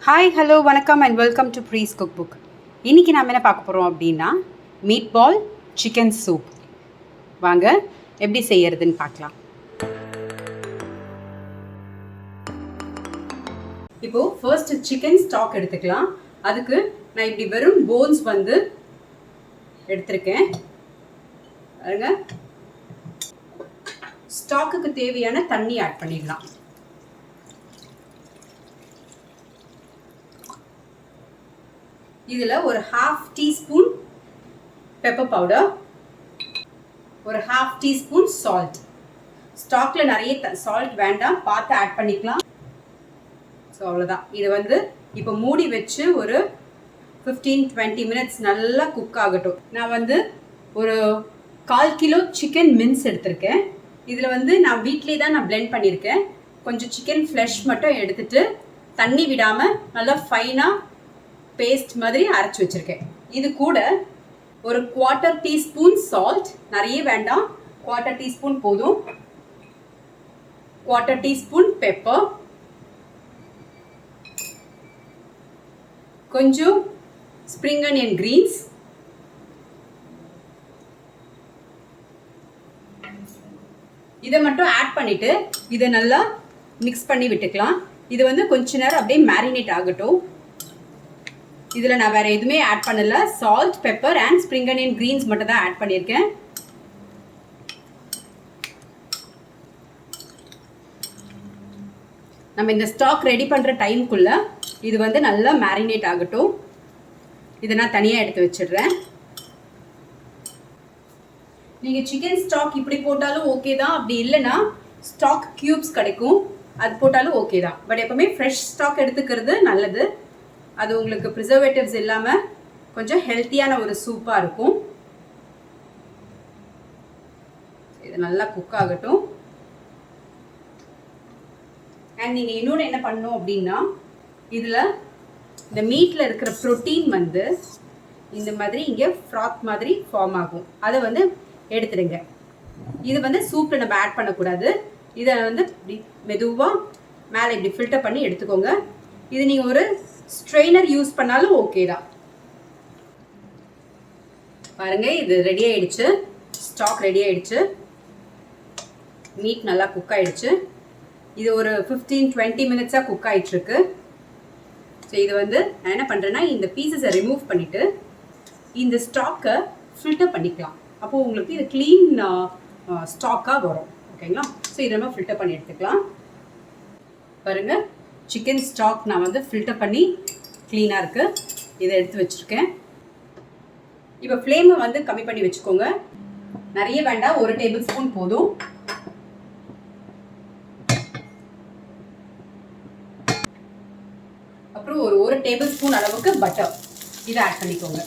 Hi hello வணக்கம் and welcome to breeze cook book. இன்றைக்கி நாம் என்ன பார்க்க போகிறோம் அப்படின்னா மீட் பால் சிக்கன் சூப். வாங்க எப்படி செய்யறதுன்னு பார்க்கலாம். இப்போது ஃபர்ஸ்ட் சிக்கன் ஸ்டாக் எடுத்துக்கலாம். அதுக்கு நான் இப்படி வெறும் போன்ஸ் வந்து எடுத்திருக்கேன். பாருங்க, ஸ்டாக்குக்கு தேவையான தண்ணி ஆட் பண்ணிடலாம். இதில் ஒரு ஹாஃப் டீஸ்பூன் பெப்பர் பவுடர், ஒரு ஹாஃப் டீஸ்பூன் சால்ட். ஸ்டாக்கில் நிறைய சால்ட் வேண்டாம், பார்த்து ஆட் பண்ணிக்கலாம். ஸோ அவ்வளோதான். இது வந்து இப்போ மூடி வச்சு ஒரு 15-20 மினிட்ஸ் நல்லா குக் ஆகட்டும். நான் வந்து ஒரு 1/4 கிலோ சிக்கன் மின்ஸ் எடுத்திருக்கேன். இதில் வந்து நான் வீட்லேயே தான் பிளெண்ட் பண்ணியிருக்கேன். கொஞ்சம் சிக்கன் ஃப்ளஷ் மட்டும் எடுத்துட்டு தண்ணி விடாமல் நல்லா ஃபைனாக பேஸ்ட் மாதிரி அரைச்சி வச்சிருக்கேன். இது கூட ஒரு 1/4 டீஸ்பூன் சால்ட், நிறைய வேண்டாம், 1/4 டீஸ்பூன் போதும். 1/4 டீஸ்பூன் பெப்பர், கொஞ்சம் ஸ்ப்ரிங் அனியன் கிரீன்ஸ், இதை மட்டும் ஆட் பண்ணிட்டு இதை நல்லா மிக்ஸ் பண்ணி விட்டுக்கலாம். இது வந்து கொஞ்ச நேரம் அப்படியே மேரினேட் ஆகட்டும். இதில் நான் வேறு எதுவுமே ஆட் பண்ணலை. Salt, pepper and spring onion greens மட்டும் தான் ஆட் பண்ணியிருக்கேன். நம்ம இந்த ஸ்டாக் ரெடி பண்ணுற டைமுக்குள்ளே இது வந்து நல்லா மேரினேட் ஆகட்டும். இதை நான் தனியாக எடுத்து வச்சிடுறேன். நீங்கள் சிக்கன் ஸ்டாக் இப்படி போட்டாலும் ஓகே தான். அப்படி இல்லைன்னா ஸ்டாக் க்யூப்ஸ் கிடைக்கும், அது போட்டாலும் ஓகே தான். பட் எப்பவுமே ஃப்ரெஷ் ஸ்டாக் எடுத்துக்கிறது நல்லது. அது உங்களுக்கு ப்ரிசர்வேட்டிவ்ஸ் இல்லாமல் கொஞ்சம் ஹெல்த்தியான ஒரு சூப்பாக இருக்கும். இது நல்லா குக் ஆகட்டும். அண்ட் நீங்கள் இன்னொன்று என்ன பண்ணணும் அப்படின்னா, இதில் இந்த மீட்டில் இருக்கிற ப்ரோட்டீன் வந்து இந்த மாதிரி இங்கே ஃப்ராத் மாதிரி ஃபார்ம் ஆகும். அதை வந்து எடுத்துடுங்க. இது வந்து சூப்பில் நம்ம ஆட் பண்ணக்கூடாது. இதை வந்து இப்படி மெதுவாக மேலே இப்படி ஃபில்டர் பண்ணி எடுத்துக்கோங்க. இது நீங்கள் ஒரு ஸ்ட்ரெயினர் யூஸ் பண்ணாலும் ஓகே தான். பாருங்க, இது ரெடி ஆயிடுச்சு. ஸ்டாக் ரெடி ஆயிடுச்சு. மீட் நல்லா குக் ஆயிடுச்சு. இது ஒரு 15-20 மினிட்ஸாக குக் ஆயிட்டுருக்கு. ஸோ இது வந்து நான் என்ன பண்ணுறேன்னா, இந்த பீசஸை ரிமூவ் பண்ணிவிட்டு இந்த ஸ்டாக்கை ஃபில்டர் பண்ணிக்கலாம். அப்போது உங்களுக்கு இது க்ளீன் ஸ்டாக்காக வரும். ஓகேங்களா? ஸோ இதை நம்ம ஃபில்டர் பண்ணி எடுத்துக்கலாம். பாருங்கள், சிக்கன் ஸ்டாக் நான் வந்து ஃபில்டர் பண்ணி க்ளீனாக இருக்குது. இதை எடுத்து வச்சுருக்கேன். இப்போ ஃப்ளேமை வந்து கம்மி பண்ணி வச்சுக்கோங்க. நிறைய வேண்டாம், 1 டேபிள் ஸ்பூன் போதும். அப்புறம் ஒரு 1 டேபிள் ஸ்பூன் அளவுக்கு பட்டர், இதை ஆட் பண்ணிக்கோங்க.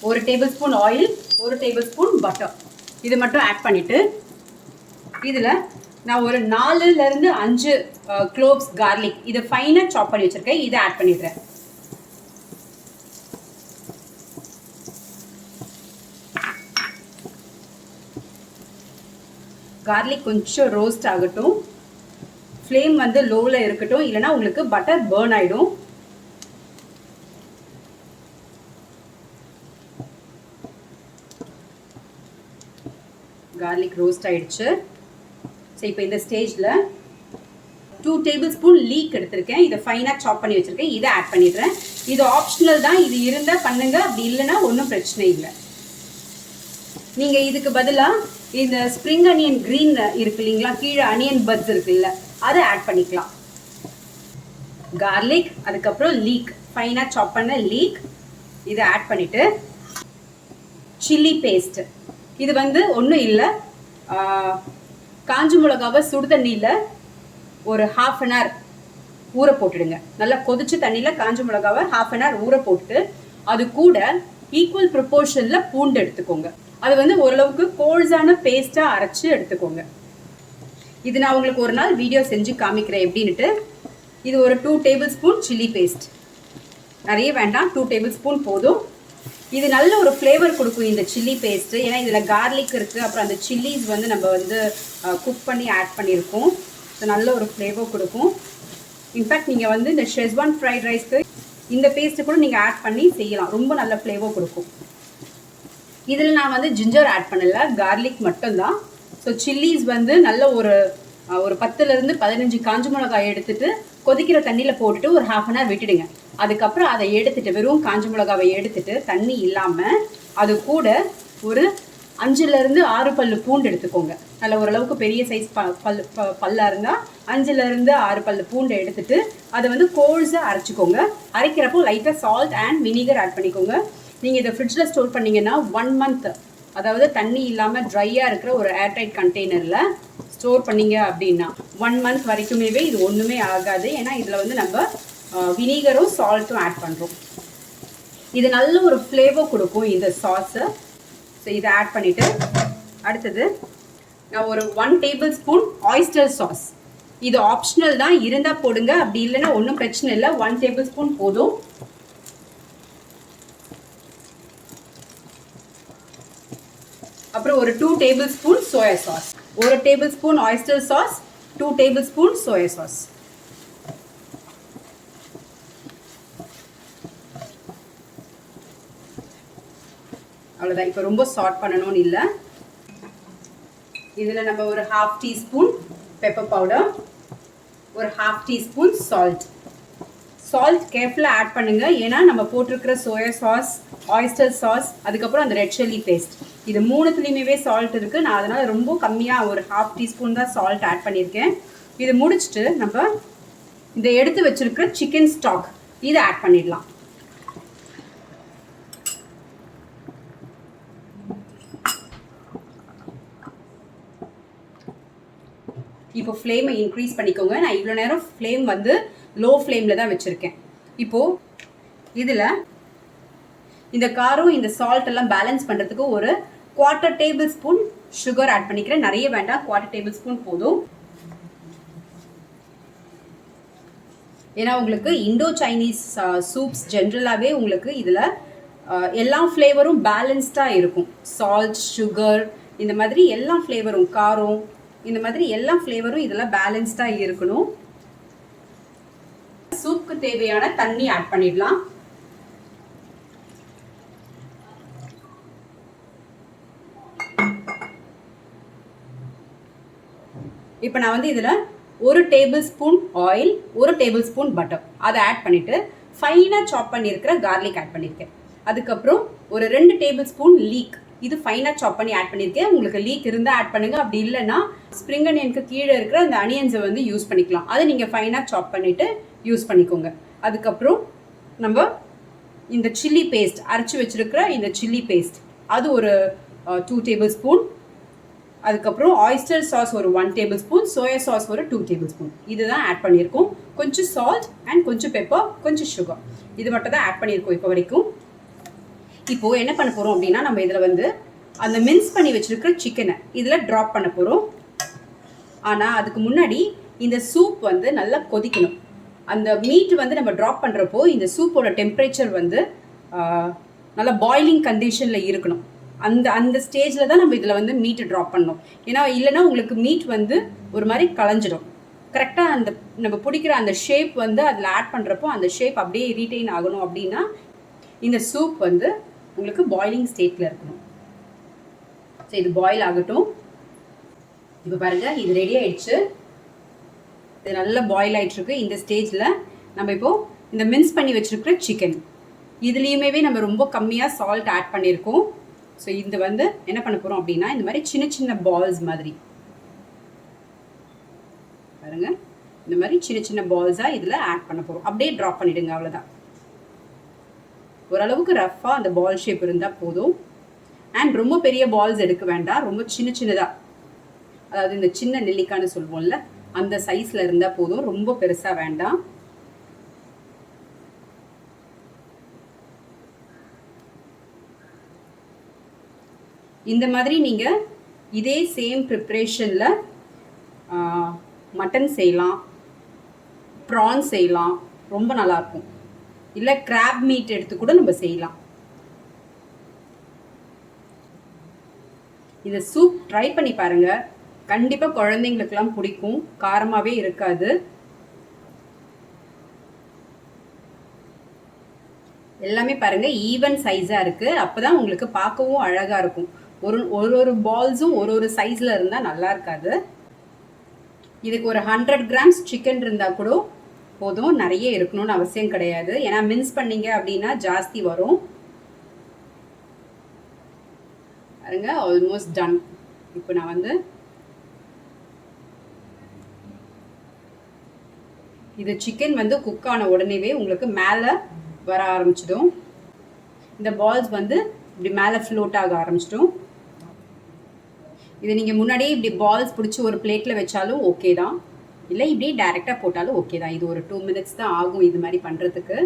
ஒரு table spoon oil, 1 table spoon butter, இது மட்டும் ஆட் பண்ணிவிட்டு இதில் நான் ஒரு 4லேருந்து 5 க்ளோவ்ஸ் கார்லிக், இதை ஃபைனாக சாப் பண்ணி வச்சுருக்கேன், இதை ஆட் பண்ணிடுறேன். கார்லிக் கொஞ்சம் ரோஸ்ட் ஆகட்டும். ஃப்ளேம் வந்து லோவில் இருக்கட்டும், இல்லைனா உங்களுக்கு பட்டர் பேர்ன் ஆகிடும். கார்லிக் ரோஸ்ட் ஆயிடுச்சு. ஸோ இப்போ இந்த ஸ்டேஜில் 2 டேபிள் ஸ்பூன் லீக் எடுத்திருக்கேன், இதை ஃபைனாக சாப் பண்ணி வச்சுருக்கேன், இதை ஆட் பண்ணிடுறேன். இது ஆப்ஷனல் தான், இது இருந்தால் பண்ணுங்க, அப்படி இல்லைன்னா ஒன்றும் பிரச்சனை இல்லை. நீங்கள் இதுக்கு பதிலாக இந்த ஸ்ப்ரிங் அனியன் க்ரீன் இருக்கு இல்லைங்களா, கீழே அனியன் பட்ஸ் இருக்குல்ல, அதை ஆட் பண்ணிக்கலாம். கார்லிக், அதுக்கப்புறம் லீக், ஃபைனாக சாப் பண்ண லீக், இதை ஆட் பண்ணிவிட்டு சில்லி பேஸ்ட். இது வந்து ஒன்றும் இல்லை, காஞ்ச மிளகாவை சுடு தண்ணியில் ஒரு 1/2 அன் ஹவர் ஊற போட்டுடுங்க. நல்லா கொதிச்ச தண்ணியில் காஞ்ச மிளகாவை 1/2 அன் ஹவர் ஊற போட்டு அது கூட ஈக்குவல் ப்ரொப்போர்ஷனில் பூண்டு எடுத்துக்கோங்க. அது வந்து ஓரளவுக்கு கோல்ஸான பேஸ்ட்டாக அரைச்சி எடுத்துக்கோங்க. இது நான் உங்களுக்கு ஒரு நாள் வீடியோ செஞ்சு காமிக்கிறேன் எப்படின்ட்டு. இது ஒரு 2 டேபிள் ஸ்பூன் சில்லி பேஸ்ட். நிறைய வேண்டாம், 2 டேபிள் ஸ்பூன் போதும். இது நல்ல ஒரு ஃப்ளேவர் கொடுக்கும் இந்த சில்லி பேஸ்ட்டு. ஏன்னா இதில் கார்லிக் இருக்குது, அப்புறம் அந்த சில்லிஸ் வந்து நம்ம வந்து குக் பண்ணி ஆட் பண்ணியிருக்கோம். ஸோ நல்ல ஒரு ஃப்ளேவர் கொடுக்கும். இன்ஃபேக்ட் நீங்கள் வந்து இந்த ஷெஸ்வான் ஃப்ரைட் ரைஸ்க்கு இந்த பேஸ்ட்டு கூட நீங்கள் ஆட் பண்ணி செய்யலாம், ரொம்ப நல்ல ஃப்ளேவர் கொடுக்கும். இதில் நான் வந்து ஜிஞ்சர் ஆட் பண்ணலை, கார்லிக் மட்டும்தான். ஸோ சில்லிஸ் வந்து நல்ல ஒரு 10லேருந்து 15 காஞ்ச மிளகாய் எடுத்துகிட்டு கொதிக்கிற தண்ணியில் போட்டுட்டு ஒரு 1/2 அன் ஹவர் விட்டுடுங்க. அதுக்கப்புறம் அதை எடுத்துகிட்டு வெறும் காஞ்ச மிளகாவை எடுத்துகிட்டு தண்ணி இல்லாமல் அது கூட ஒரு 5லேருந்து 6 பல்லு பூண்டு எடுத்துக்கோங்க. நல்ல ஓரளவுக்கு பெரிய சைஸ் பல்லாக இருந்தால் 5லேருந்து 6 பல்லு பூண்டை எடுத்துகிட்டு அதை வந்து கோல்ஸாக அரைச்சிக்கோங்க. அரைக்கிறப்போ லைட்டாக சால்ட் அண்ட் வினிகர் ஆட் பண்ணிக்கோங்க. நீங்கள் இதை ஃப்ரிட்ஜில் ஸ்டோர் பண்ணிங்கன்னா 1 மந்த், அதாவது தண்ணி இல்லாமல் ட்ரையாக இருக்கிற ஒரு ஏர்டைட் கண்டெய்னரில் ஸ்டோர் பண்ணிங்க அப்படின்னா 1 மந்த் வரைக்குமே இது ஒன்றுமே ஆகாது. ஏன்னா இதில் வந்து நம்ம வினிகரும் சால்ட்டும் ஆட் பண்ணுறோம். இது நல்ல ஒரு ஃப்ளேவர் கொடுக்கும் இந்த சாஸை. ஸோ இதை ஆட் பண்ணிவிட்டு அடுத்தது நான் ஒரு 1 டேபிள் ஸ்பூன் ஆயிஸ்டர் சாஸ். இது ஆப்ஷனல் தான், இருந்தால் போடுங்க, அப்படி இல்லைன்னா ஒன்றும் பிரச்சனை இல்லை. 1 டேபிள் ஸ்பூன் போதும். அப்புறம் ஒரு 2 table spoon soya sauce. 1 table spoon oyster sauce, 2 table spoon soya sauce. அவ்வளோதான். இப்போ ரொம்ப சாட் பண்ணணும்னு இல்லை. இதில் நம்ம ஒரு 1/2 டீஸ்பூன் பெப்பர் பவுடர், ஒரு 1/2 டீஸ்பூன் சால்ட். சால்ட் கேர்ஃபுல்லாக ஆட் பண்ணுங்கள், ஏன்னா நம்ம போட்டிருக்கிற சோயா சாஸ், ஆயிஸ்டர் சாஸ், அதுக்கப்புறம் அந்த ரெட் சில்லி பேஸ்ட், இது 3துலேயுமே சால்ட் இருக்குது. நான் அதனால் ரொம்ப கம்மியாக ஒரு 1/2 டீஸ்பூன் தான் சால்ட் ஆட் பண்ணியிருக்கேன். இது முடிச்சுட்டு நம்ம இந்த எடுத்து வச்சுருக்கிற சிக்கன் ஸ்டாக் இதை ஆட் பண்ணிடலாம். இப்போ ஃப்ளேமை இன்க்ரீஸ் பண்ணிக்கோங்க. நான் இவ்வளோ நேரம் ஃப்ளேம் வந்து லோ ஃப்ளேமில் தான் வச்சுருக்கேன். இப்போது இதில் இந்த காரம் இந்த சால்ட் எல்லாம் பேலன்ஸ் பண்ணுறதுக்கு ஒரு 1/4 டேபிள் ஸ்பூன் சுகர் ஆட் பண்ணிக்கிறேன். நிறைய வேண்டாம், 1/4 டேபிள் ஸ்பூன் போதும். ஏன்னா உங்களுக்கு இண்டோ சைனீஸ் சூப்ஸ் ஜென்ரலாகவே உங்களுக்கு இதில் எல்லா ஃப்ளேவரும் பேலன்ஸ்டாக இருக்கும். சால்ட், சுகர், இந்த மாதிரி எல்லா ஃப்ளேவரும், காரம், இந்த மாதிரி எல்லா ஃப்ளேவரும் இதெல்லாம் பேலன்ஸ்டாக இருக்கணும். சூப்புக்கு தேவையான தண்ணி ஆட் பண்ணிடலாம். இப்போ நான் வந்து இதில் 1 table spoon oil, 1 table spoon butter அதை ஆட் பண்ணிவிட்டு ஃபைனாக சாப் பண்ணியிருக்கிற கார்லிக் ஆட் பண்ணியிருக்கேன். அதுக்கப்புறம் ஒரு 2 டேபிள் ஸ்பூன் லீக், இது ஃபைனாக சாப் பண்ணி ஆட் பண்ணியிருக்கேன். உங்களுக்கு லீக் இருந்தால் ஆட் பண்ணுங்கள், அப்படி இல்லைன்னா ஸ்ப்ரிங் அனியனுக்கு கீழே இருக்கிற அந்த அனியன்ஸை வந்து யூஸ் பண்ணிக்கலாம். அதை நீங்கள் ஃபைனாக சாப் பண்ணிவிட்டு யூஸ் பண்ணிக்கோங்க. அதுக்கப்புறம் நம்ம இந்த சில்லி பேஸ்ட், அரைச்சி வச்சுருக்கிற இந்த சில்லி பேஸ்ட், அது ஒரு 2 டேபிள் ஸ்பூன். அதுக்கப்புறம் ஆயிஸ்டர் சாஸ் ஒரு 1 டேபிள் ஸ்பூன், சோயா சாஸ் ஒரு 2 டேபிள் ஸ்பூன், இதுதான் ஆட் பண்ணியிருக்கோம். கொஞ்சம் சால்ட் அண்ட் கொஞ்சம் பெப்பர், கொஞ்சம் சுகர், இது மட்டும் தான் ஆட் பண்ணியிருக்கோம் இப்போ வரைக்கும். இப்போது என்ன பண்ண போகிறோம் அப்படின்னா, நம்ம இதில் வந்து அந்த மின்ஸ் பண்ணி வச்சுருக்கிற சிக்கனை இதில் ட்ராப் பண்ண போகிறோம். ஆனால் அதுக்கு முன்னாடி இந்த சூப் வந்து நல்லா கொதிக்கணும். அந்த மீட் வந்து நம்ம ட்ராப் பண்ணுறப்போ இந்த சூப்போட டெம்பரேச்சர் வந்து நல்லா பாய்லிங் கண்டிஷனில் இருக்கணும். அந்த ஸ்டேஜில் தான் நம்ம இதில் வந்து மீட்டை ட்ராப் பண்ணணும். ஏன்னா இல்லைன்னா உங்களுக்கு மீட் வந்து ஒரு மாதிரி களைஞ்சிடும். கரெக்டாக அந்த நம்ம பிடிக்கிற அந்த ஷேப் வந்து அதில் ஆட் பண்ணுறப்போ அந்த ஷேப் அப்படியே ரீட்டைன் ஆகணும். அப்படின்னா இந்த சூப் வந்து உங்களுக்கு பாய்லிங் ஸ்டேட்டில் இருக்கணும். ஸோ இது பாயில் ஆகட்டும். இப்போ பாருங்கள், இது ரெடி ஆகிடுச்சு. இது நல்லா பாயில் ஆகிட்டுருக்கு. இந்த ஸ்டேஜில் நம்ம இப்போது இந்த மின்ஸ் பண்ணி வச்சுருக்கிற சிக்கன், இதுலேயுமே நம்ம ரொம்ப கம்மியாக சால்ட் ஆட் பண்ணியிருக்கோம். ஸோ இது வந்து என்ன பண்ண போகிறோம் அப்படின்னா, இந்த மாதிரி சின்ன சின்ன பால்ஸ் மாதிரி பாருங்க, இந்த மாதிரி சின்ன சின்ன பால்ஸாக இதில் ஆட் பண்ண போகிறோம். அப்படியே ட்ராப் பண்ணிவிடுங்க, அவ்வளோதான். ஓரளவுக்கு ரஃப்பாக அந்த பால் ஷேப் இருந்தால் போதும். அண்ட் ரொம்ப பெரிய பால்ஸ் எடுக்க வேண்டாம், ரொம்ப சின்ன சின்னதாக, அதாவது இந்த சின்ன நெல்லிக்கான்னு சொல்லுவோம்ல, அந்த சைஸில் இருந்தால் போதும், ரொம்ப பெருசாக வேண்டாம். இந்த மாதிரி நீங்கள் இதே சேம் ப்ரிப்ரேஷனில் மட்டன் செய்யலாம், ப்ரான் செய்யலாம், ரொம்ப நல்லாயிருக்கும். இல்லை கிராப் மீட் எடுத்து கூட நம்ம செய்யலாம். இந்த சூப் ட்ரை பண்ணி பாருங்க, கண்டிப்பாக குழந்தைங்களுக்கெல்லாம் பிடிக்கும், காரமாகவே இருக்காது. எல்லாமே பாருங்க ஈவன் சைஸாக இருக்குது, அப்போ தான் உங்களுக்கு பார்க்கவும் அழகாக இருக்கும். ஒரு பால்ஸும் ஒரு சைஸில் இருந்தால் நல்லா இருக்காது. இதுக்கு ஒரு 100 கிராம்ஸ் சிக்கன் இருந்தால் கூட போதும், நிறைய இருக்கணும்னு அவசியம் கிடையாது. ஏன்னா மின்ஸ் பண்ணீங்க அப்படின்னா ஜாஸ்தி வரும். பாருங்க ஆல்மோஸ்ட் டன். இப்போ நான் வந்து இது சிக்கன் வந்து குக் ஆன உடனேவே உங்களுக்கு மேலே வர ஆரம்பிச்சிடும். இந்த பால்ஸ் வந்து இப்படி மேலே ஃப்ளோட் ஆக ஆரம்பிச்சிடும். இது நீங்கள் முன்னாடியே இப்படி பால்ஸ் பிடிச்சி ஒரு பிளேட்டில் வச்சாலும் ஓகே தான், இல்லை இப்படி டைரெக்டாக போட்டாலும் ஓகே தான். இது ஒரு 2 மினிட்ஸ் தான் ஆகும் இது மாதிரி பண்ணுறதுக்கு.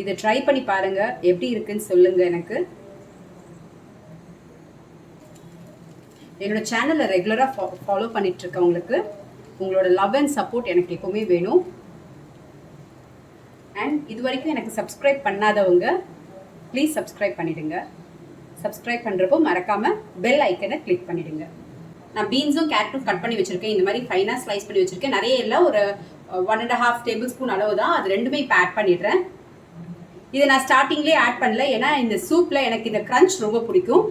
இதை ட்ரை பண்ணி பாருங்கள், எப்படி இருக்குன்னு சொல்லுங்கள் எனக்கு. என்னோட சேனலை ரெகுலராக ஃபாலோ பண்ணிட்டு இருக்கவங்களுக்கு உங்களோட லவ் அண்ட் சப்போர்ட் எனக்கு எப்பவுமே வேணும். அண்ட் இது வரைக்கும் எனக்கு சப்ஸ்கிரைப் பண்ணாதவங்க ப்ளீஸ் சப்ஸ்கிரைப் பண்ணிடுங்க. சப்ஸ்கிரைப் பண்ணுறப்போ மறக்காமல் பெல் ஐக்கனை கிளிக் பண்ணிடுங்க. நான் பீன்ஸும் கேரட்டும் கட் பண்ணி வச்சுருக்கேன், இந்த மாதிரி ஃபைனாக ஸ்லைஸ் பண்ணி வச்சுருக்கேன். நிறைய இல்லை, ஒரு 1.5 டேபிள் ஸ்பூன் அளவு தான். அது ரெண்டுமே இப்போ ஆட் பண்ணிடுறேன். இதை நான் ஸ்டார்டிங்லேயே ஆட் பண்ணல, ஏன்னா இந்த சூப்பில் எனக்கு இந்த க்ரன்ச் ரொம்ப பிடிக்கும்.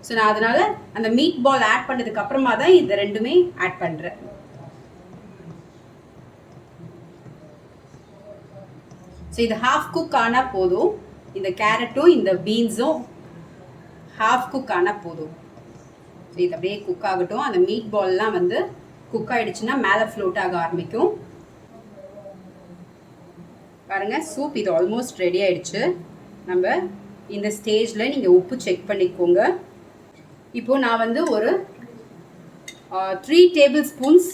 ஸோ நான் அதனால் அந்த மீட் பால் ஆட் பண்ணதுக்கு அப்புறமா தான் இந்த ரெண்டுமே ஆட் பண்ணுறேன். ஸோ இது ஹாஃப் குக் ஆனால் போதும். இந்த கேரட்டும் இந்த பீன்ஸும் ஹாஃப் குக் ஆனால் போதும். ஸோ இது அப்படியே குக் ஆகட்டும். அந்த மீட் பால்லாம் வந்து குக் ஆகிடுச்சுன்னா மேலே ஃப்ளோட் ஆக ஆரம்பிக்கும். பாருங்கள் சூப் இது ஆல்மோஸ்ட் ரெடி ஆகிடுச்சு. நம்ம இந்த ஸ்டேஜில் நீங்கள் உப்பு செக் பண்ணிக்கோங்க. இப்போது நான் வந்து ஒரு 3 டேபிள் ஸ்பூன்ஸ்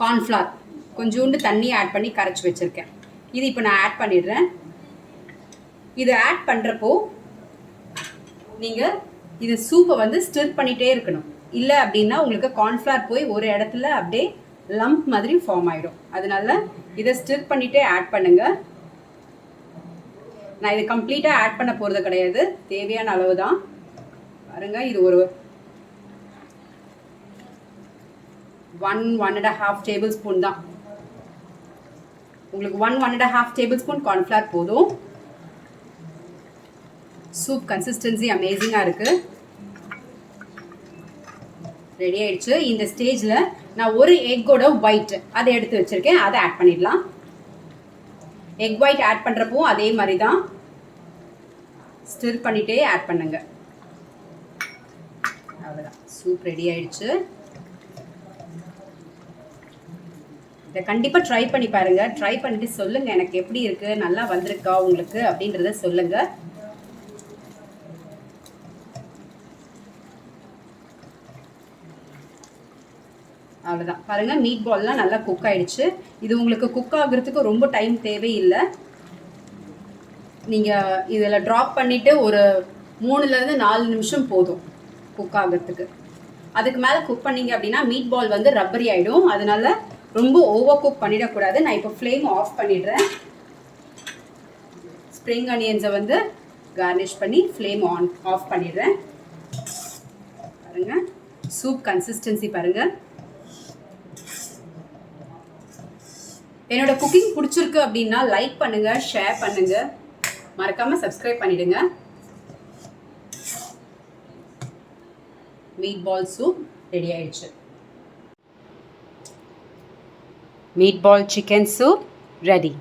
கார்ன்ஃப்ளவர் கொஞ்சோண்டு தண்ணி ஆட் பண்ணி கரைச்சி வச்சுருக்கேன். இது இப்போ நான் ஆட் பண்ணிடுறேன். இது ஆட் பண்ணுறப்போ நீங்கள் இது சூப்பை வந்து ஸ்டிர் பண்ணிகிட்டே இருக்கணும். இல்லை அப்படின்னா உங்களுக்கு கார்ன்ஃப்ளவர் போய் ஒரு இடத்துல அப்படியே லம்ப் மாதிரி ஃபார்ம் ஆகிடும். அதனால இதை ஸ்டிர் பண்ணிகிட்டே ஆட் பண்ணுங்கள். நான் இதை கம்ப்ளீட்டாக ஆட் பண்ண போகிறது கிடையாது, தேவையான அளவு தான். பாருங்கள் இது ஒரு 1.5 டேபிள் ஸ்பூன் தான். உங்களுக்கு 1.5 டேபிள் ஸ்பூன் கார்ன்ஃப்ளவர் போதும். சூப் கன்சிஸ்டன்சி அமேசிங்காக இருக்குது. ரெடி ஆயிடுச்சு. இந்த ஸ்டேஜில் நான் ஒரு எக்கோட ஒயிட் அதை எடுத்து வச்சுருக்கேன், அதை ஆட் பண்ணிடலாம். எக் ஒயிட் ஆட் பண்ணுறப்போ அதே மாதிரி தான் ஸ்டிர் பண்ணிகிட்டே ஆட் பண்ணுங்க. அவ்வளோதான், சூப் ரெடி ஆயிடுச்சு. இதை கண்டிப்பாக ட்ரை பண்ணி பாருங்கள். ட்ரை பண்ணிட்டு சொல்லுங்கள் எனக்கு எப்படி இருக்குது, நல்லா வந்திருக்கா உங்களுக்கு அப்படின்றத சொல்லுங்கள். அவ்வளோதான், பாருங்கள் மீட் பால்லாம் நல்லா குக் ஆகிடுச்சு. இது உங்களுக்கு குக் ஆகுறதுக்கு ரொம்ப டைம் தேவையில்லை. நீங்கள் இதில் ட்ராப் பண்ணிவிட்டு ஒரு 3லேருந்து 4 நிமிஷம் போதும் குக் ஆகிறதுக்கு. அதுக்கு மேலே குக் பண்ணிங்க அப்படின்னா மீட் பால் வந்து ரப்பரி ஆகிடும். அதனால ரொம்ப ஓவர் குக் பண்ணிடக்கூடாது. நான் இப்போ ஃப்ளேம் ஆஃப் பண்ணிடுறேன். ஸ்ப்ரிங் அனியன்ஸை வந்து கார்னிஷ் பண்ணி ஃப்ளேம் ஆஃப் பண்ணிடுறேன். பாருங்கள் சூப் கன்சிஸ்டன்சி பாருங்கள். என்னோட குக்கிங் பிடிச்சிருக்கு அப்படின்னா லைக் பண்ணுங்கள், ஷேர் பண்ணுங்கள், மறக்காமல் சப்ஸ்கிரைப் பண்ணிடுங்க. மீட் பால் சூப் ரெடி ஆயிடுச்சு. Meatball chicken soup ready.